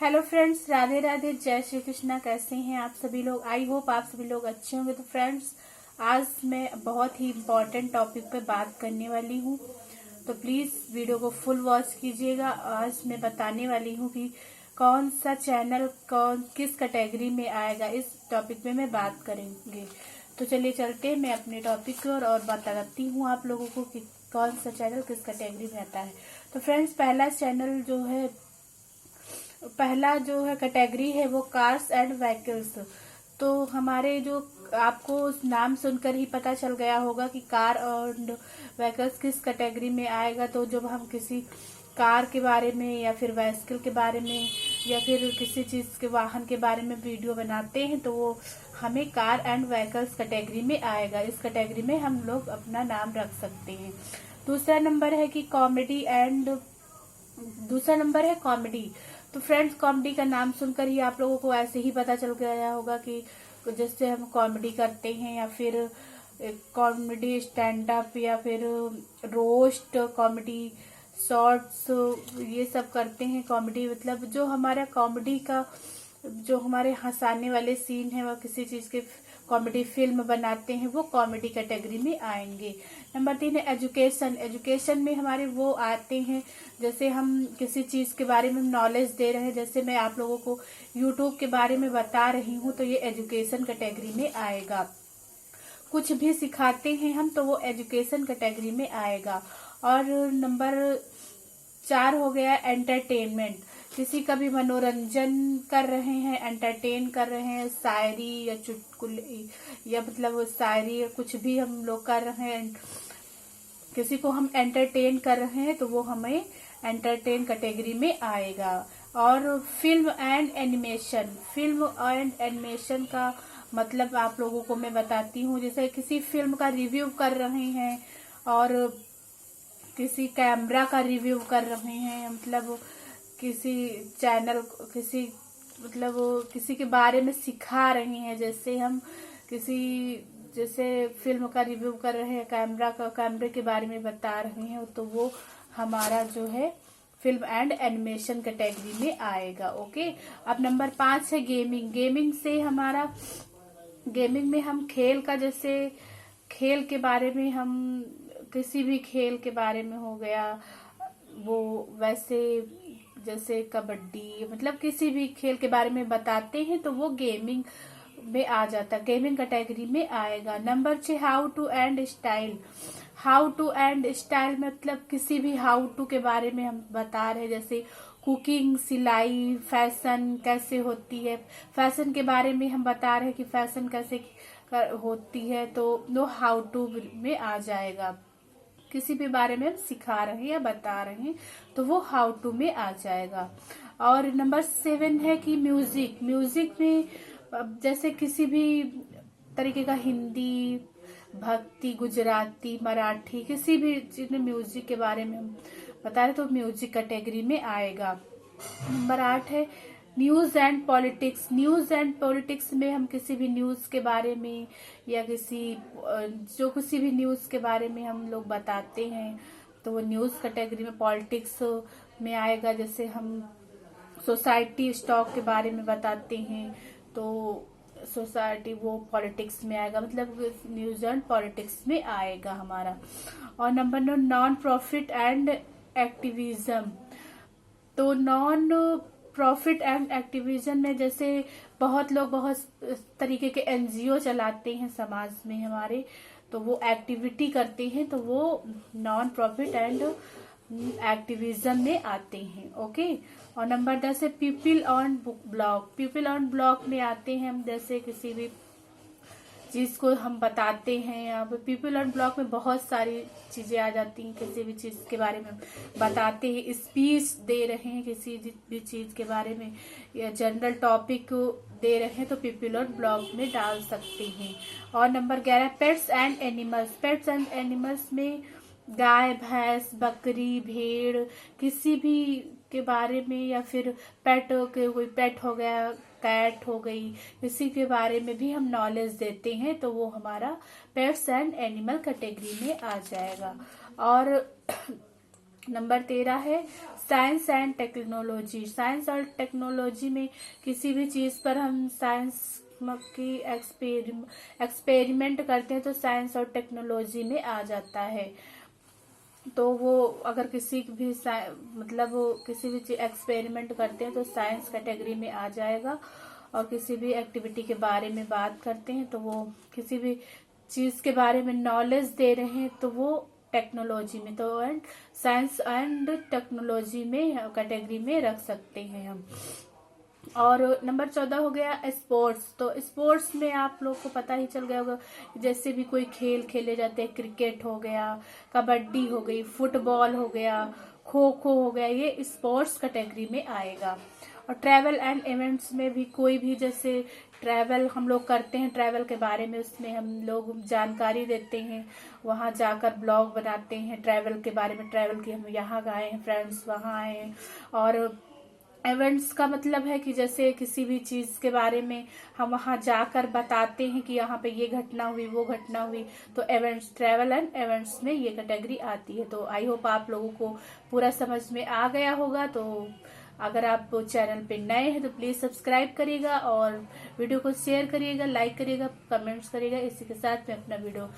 Hello friends, Radhe Radhe, जय श्री कृष्णा। कैसे हैं आप सभी लोग? आई होप आप सभी लोग अच्छे होंगे। तो फ्रेंड्स, आज मैं बहुत ही इम्पोर्टेंट टॉपिक पे बात करने वाली हूँ, तो प्लीज़ वीडियो को फुल वॉच कीजिएगा। आज मैं बताने वाली हूँ कि कौन सा चैनल किस कैटेगरी में आएगा, इस टॉपिक में मैं बात करेंगे। तो चलिए चलते हैं मैं अपने टॉपिक की और बताती हूँ आप लोगों को कि कौन सा चैनल किस कैटेगरी में आता है। तो फ्रेंड्स, पहला जो है कैटेगरी है वो कार्स एंड व्हीकल्स। तो हमारे जो आपको उस नाम सुनकर ही पता चल गया होगा कि कार और व्हीकल्स किस कैटेगरी में आएगा। तो जब हम किसी कार के बारे में या फिर व्हीकल के बारे में या फिर किसी चीज़ के वाहन के बारे में वीडियो बनाते हैं तो वो हमें कार एंड व्हीकल्स कैटेगरी में आएगा। इस कैटेगरी में हम लोग अपना नाम रख सकते हैं। दूसरा नंबर है कॉमेडी। तो फ्रेंड्स, कॉमेडी का नाम सुनकर ही आप लोगों को ऐसे ही पता चल गया होगा कि जैसे हम कॉमेडी करते हैं या फिर कॉमेडी स्टैंड अप या फिर रोस्ट कॉमेडी शॉर्ट्स, ये सब करते हैं। कॉमेडी मतलब जो हमारा कॉमेडी का जो हमारे हंसाने वाले सीन है वह किसी चीज के कॉमेडी फिल्म बनाते हैं, वो कॉमेडी कैटेगरी में आएंगे। नंबर 3 है एजुकेशन। एजुकेशन में हमारे वो आते हैं जैसे हम किसी चीज के बारे में नॉलेज दे रहे हैं, जैसे मैं आप लोगों को यूट्यूब के बारे में बता रही हूँ तो ये एजुकेशन कैटेगरी में आएगा। कुछ भी सिखाते हैं हम तो वो एजुकेशन कैटेगरी में आएगा। और नंबर 4 हो गया एंटरटेनमेंट। किसी का भी मनोरंजन कर रहे हैं, एंटरटेन कर रहे हैं, शायरी या चुटकुले या मतलब शायरी या कुछ भी हम लोग कर रहे हैं, किसी को हम एंटरटेन कर रहे हैं तो वो हमें एंटरटेन कैटेगरी में आएगा। और फिल्म एंड एनिमेशन का मतलब आप लोगों को मैं बताती हूँ। जैसे किसी फिल्म का रिव्यू कर रहे हैं और किसी कैमरा का रिव्यू कर रहे हैं, मतलब किसी चैनल किसी के बारे में सिखा रहे हैं। जैसे फिल्म का रिव्यू कर रहे हैं, कैमरे के बारे में बता रहे हैं, तो वो हमारा जो है फिल्म एंड एनिमेशन कैटेगरी में आएगा। ओके। अब नंबर 5 है गेमिंग में हम खेल के बारे में, हम किसी भी खेल के बारे में हो गया वो, वैसे जैसे कबड्डी, मतलब किसी भी खेल के बारे में बताते हैं तो वो गेमिंग में आ जाता है, गेमिंग कैटेगरी में आएगा। Number 6 how to and style मतलब किसी भी हाउ टू के बारे में हम बता रहे हैं, जैसे कुकिंग, सिलाई, फैशन कैसे होती है, फैशन के बारे में हम बता रहे हैं कि फैशन कैसे होती है, तो वो हाउ टू में आ जाएगा। किसी भी बारे में हम सिखा रहे हैं या बता रहे हैं तो वो हाउ टू में आ जाएगा। और नंबर 7 है कि म्यूजिक में जैसे किसी भी तरीके का हिंदी, भक्ति, गुजराती, मराठी, किसी भी चीज में म्यूजिक के बारे में हम बता रहे तो म्यूजिक कैटेगरी में आएगा। नंबर 8 है न्यूज एंड पॉलिटिक्स में हम किसी भी न्यूज के बारे में या किसी भी न्यूज के बारे में हम लोग बताते हैं तो वो न्यूज कैटेगरी में, पॉलिटिक्स में आएगा। जैसे हम सोसाइटी स्टॉक के बारे में बताते हैं तो सोसाइटी वो पॉलिटिक्स में आएगा, मतलब न्यूज एंड पॉलिटिक्स में आएगा हमारा। और number 9 non profit and activism. तो नॉन प्रॉफिट एंड एक्टिविज्म में जैसे बहुत लोग बहुत तरीके के एनजीओ चलाते हैं समाज में हमारे, तो वो एक्टिविटी करते हैं तो वो नॉन प्रॉफिट एंड एक्टिविज्म में आते हैं। ओके। और नंबर 10 है पीपल ऑन ब्लॉग में आते हैं हम, जैसे किसी भी चीज को हम बताते हैं। यहाँ पे पीपल ऑन ब्लॉग में बहुत सारी चीजें आ जाती हैं, किसी भी चीज के बारे में बताते हैं, स्पीच दे रहे हैं किसी भी चीज के बारे में या जनरल टॉपिक दे रहे हैं तो पीपल ऑन ब्लॉग में डाल सकते हैं। और नंबर 11 पेट्स एंड एनिमल्स में गाय, भैंस, बकरी, भेड़, किसी भी के बारे में या फिर कोई पेट हो गया, कैट हो गई, किसी के बारे में भी हम नॉलेज देते हैं तो वो हमारा पेट्स एंड एनिमल कैटेगरी में आ जाएगा। और नंबर 13 है साइंस एंड टेक्नोलॉजी। साइंस और टेक्नोलॉजी में किसी भी चीज पर हम साइंस की एक्सपेरिमेंट करते हैं तो साइंस और टेक्नोलॉजी में आ जाता है। तो वो अगर किसी भी मतलब वो किसी भी चीज एक्सपेरिमेंट करते हैं तो साइंस कैटेगरी में आ जाएगा। और किसी भी एक्टिविटी के बारे में बात करते हैं तो वो किसी भी चीज के बारे में नॉलेज दे रहे हैं तो वो टेक्नोलॉजी में, तो एंड साइंस एंड टेक्नोलॉजी में कैटेगरी में रख सकते हैं हम। और नंबर 14 हो गया स्पोर्ट्स। तो स्पोर्ट्स में आप लोग को पता ही चल गया होगा, जैसे भी कोई खेल खेले जाते हैं, क्रिकेट हो गया, कबड्डी हो गई, फुटबॉल हो गया, खो खो हो गया, ये स्पोर्ट्स कैटेगरी में आएगा। और ट्रैवल एंड इवेंट्स में भी कोई भी जैसे ट्रैवल हम लोग करते हैं, ट्रैवल के बारे में उसमें हम लोग जानकारी देते हैं, वहां जाकर ब्लॉग बनाते हैं ट्रैवल के बारे में, ट्रैवल की हम यहाँ गए हैं, फ्रेंड्स वहां आए हैं। और इवेंट्स का मतलब है कि जैसे किसी भी चीज के बारे में हम वहां जाकर बताते हैं कि यहाँ पे ये घटना हुई, वो घटना हुई, तो इवेंट्स, ट्रैवल एंड इवेंट्स में ये कैटेगरी आती है। तो आई होप आप लोगों को पूरा समझ में आ गया होगा। तो अगर आप चैनल पे नए हैं तो प्लीज सब्सक्राइब करिएगा और वीडियो को शेयर करिएगा, लाइक करिएगा, कमेंट्स करिएगा। इसी के साथ मैं अपना वीडियो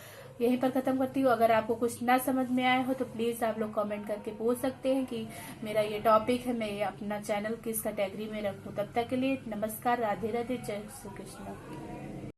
यहीं पर खत्म करती हूँ। अगर आपको कुछ ना समझ में आया हो तो प्लीज आप लोग कमेंट करके पूछ सकते हैं कि मेरा ये टॉपिक है, मैं ये अपना चैनल किस कैटेगरी में रखूं। तब तक के लिए नमस्कार, राधे राधे, जय श्री कृष्ण।